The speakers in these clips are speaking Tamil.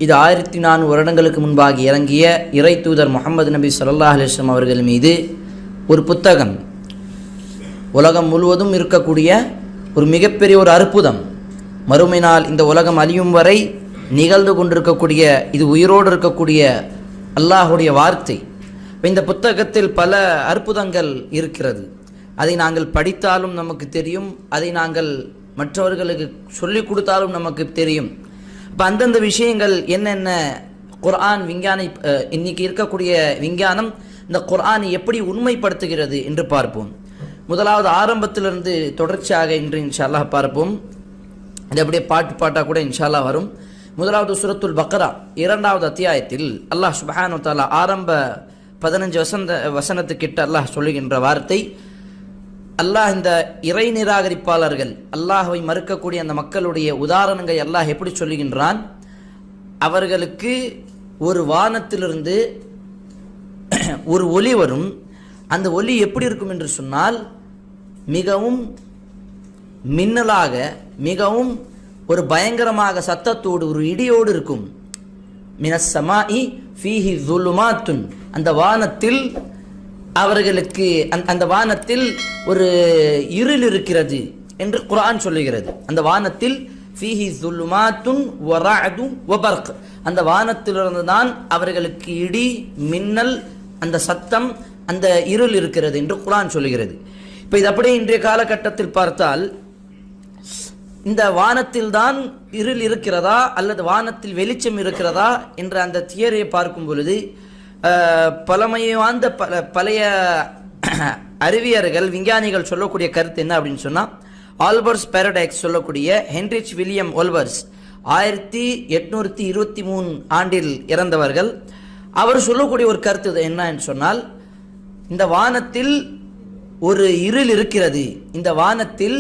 இது 1400 வருடங்களுக்கு முன்பாக இறங்கிய இறை தூதர் முஹம்மது நபி ஸல்லல்லாஹு அலைஹி வஸல்லம் அவர்கள் மீது ஒரு புத்தகம், உலகம் முழுவதும் இருக்கக்கூடிய ஒரு மிகப்பெரிய ஒரு அற்புதம். மறுமை நாள் இந்த உலகம் அழியும் வரை நிகழ்ந்து கொண்டிருக்கக்கூடிய, இது உயிரோடு இருக்கக்கூடிய அல்லாஹுடைய வார்த்தை. இந்த புத்தகத்தில் பல அற்புதங்கள் இருக்கிறது. அதை நாங்கள் படித்தாலும் நமக்கு தெரியும், அதை நாங்கள் மற்றவர்களுக்கு சொல்லிக் கொடுத்தாலும் நமக்கு தெரியும். இப்போ அந்தந்த விஷயங்கள் என்னென்ன, குர்ஆன் விஞ்ஞான இன்னைக்கு இருக்கக்கூடிய விஞ்ஞானம் இந்த குர்ஆனை எப்படி உண்மைப்படுத்துகிறது என்று பார்ப்போம். முதலாவது ஆரம்பத்திலிருந்து தொடர்ச்சியாக இன்று இன்ஷா அல்லாஹ் பார்ப்போம். இது அப்படியே பாட்டாக கூட இன்ஷா அல்லாஹ் வரும். முதலாவது சூரத்துல் பக்ரா 2வது அத்தியாயத்தில் அல்லாஹ் சுப்ஹானஹு வ தஆலா ஆரம்ப 15 வசனத்துக்கிட்ட அல்லாஹ் சொல்லுகின்ற வார்த்தை, அல்லாஹ் இந்த இறை நிராகரிப்பாளர்கள், அல்லாஹ்வை மறுக்கக்கூடிய அந்த மக்களுடைய உதாரணங்களை அல்லாஹ் எப்படி சொல்லுகின்றான். அவர்களுக்கு ஒரு வானத்திலிருந்து ஒரு ஒளி வரும். அந்த ஒளி எப்படி இருக்கும் என்று சொன்னால், மிகவும் மின்னலாக, மிகவும் ஒரு பயங்கரமாக சத்தத்தோடு, ஒரு இடியோடு இருக்கும். மினஸ் ஸமாஇ ஃபீஹி ஸுலுமாத்துன், அந்த வானத்தில் அவர்களுக்கு அந்த வானத்தில் ஒரு இருள் இருக்கிறது என்று குர்ஆன் சொல்லுகிறது. அந்த வானத்தில் ஃபீஹி ஸுலுமாத்துன் வ ரஅதுன் வ பர்க், அந்த வானத்திலிருந்து தான் அவர்களுக்கு இடி, மின்னல், அந்த சத்தம், அந்த இருள் இருக்கிறது என்று குர்ஆன் சொல்லுகிறது. இப்போ இது அப்படியே இன்றைய காலகட்டத்தில் பார்த்தால், இந்த வானத்தில் தான் இருள் இருக்கிறதா அல்லது வானத்தில் வெளிச்சம் இருக்கிறதா என்ற அந்த தியரியை பார்க்கும் பொழுது, பழமை வாய்ந்த பழைய அறிவியர்கள், விஞ்ஞானிகள் சொல்லக்கூடிய கருத்து என்ன அப்படின்னு சொன்னால், ஆல்பர்ட்ஸ் பாரடாக்ஸ் சொல்லக்கூடிய ஹென்ரிச் வில்லியம் ஓல்பர்ஸ் 1823 ஆண்டில் இறந்தவர்கள். அவர் சொல்லக்கூடிய ஒரு கருத்து என்னன்னு சொன்னால், இந்த வானத்தில் ஒரு இருள் இருக்கிறது, இந்த வானத்தில்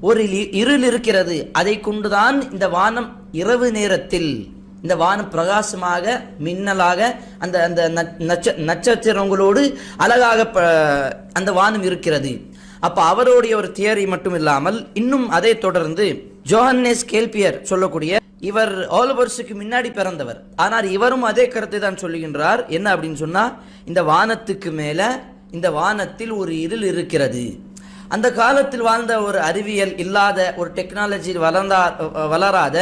ஒரு இருள் இருக்கிறது, அதை கொண்டுதான் இந்த வானம் இரவு நேரத்தில், இந்த வானம் பிரகாசமாக, மின்னலாக, அந்த அந்த நட்சத்திரங்களோடு அழகாக அந்த வானம் இருக்கிறது. அப்போ அவருடைய ஒரு தியரி மட்டும் இல்லாமல், இன்னும் அதை தொடர்ந்து ஜோஹன்னஸ் கேல்பியர் சொல்லக்கூடிய, இவர் ஆல்பர்ட்ஸுக்கு முன்னாடி பிறந்தவர், ஆனால் இவரும் அதே கருத்தை தான் சொல்லுகின்றார். என்ன அப்படின்னு சொன்னா, இந்த வானத்துக்கு மேல, இந்த வானத்தில் ஒரு இருள் இருக்கிறது. அந்த காலத்தில் வாழ்ந்த ஒரு அறிவியல் இல்லாத, ஒரு டெக்னாலஜி வளராத,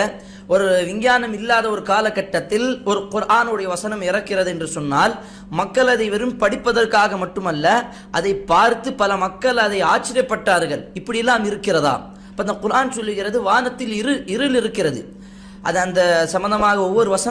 ஒரு விஞ்ஞானம் இல்லாத ஒரு காலகட்டத்தில் ஒரு குர்ஆனுடைய வசனம் இறக்கிறது என்று சொன்னால், மக்கள் அதை வெறும் படிப்பதற்காக மட்டுமல்ல, அதை பார்த்து பல மக்கள் அதை ஆச்சரியப்பட்டார்கள். இப்படியெல்லாம் இருக்கிறதா? அப்ப அந்த குர்ஆன் சொல்லுகிறது வானத்தில் இருள் இருக்கிறது. அது அந்த சம்பந்தமாக ஒவ்வொரு வசனம்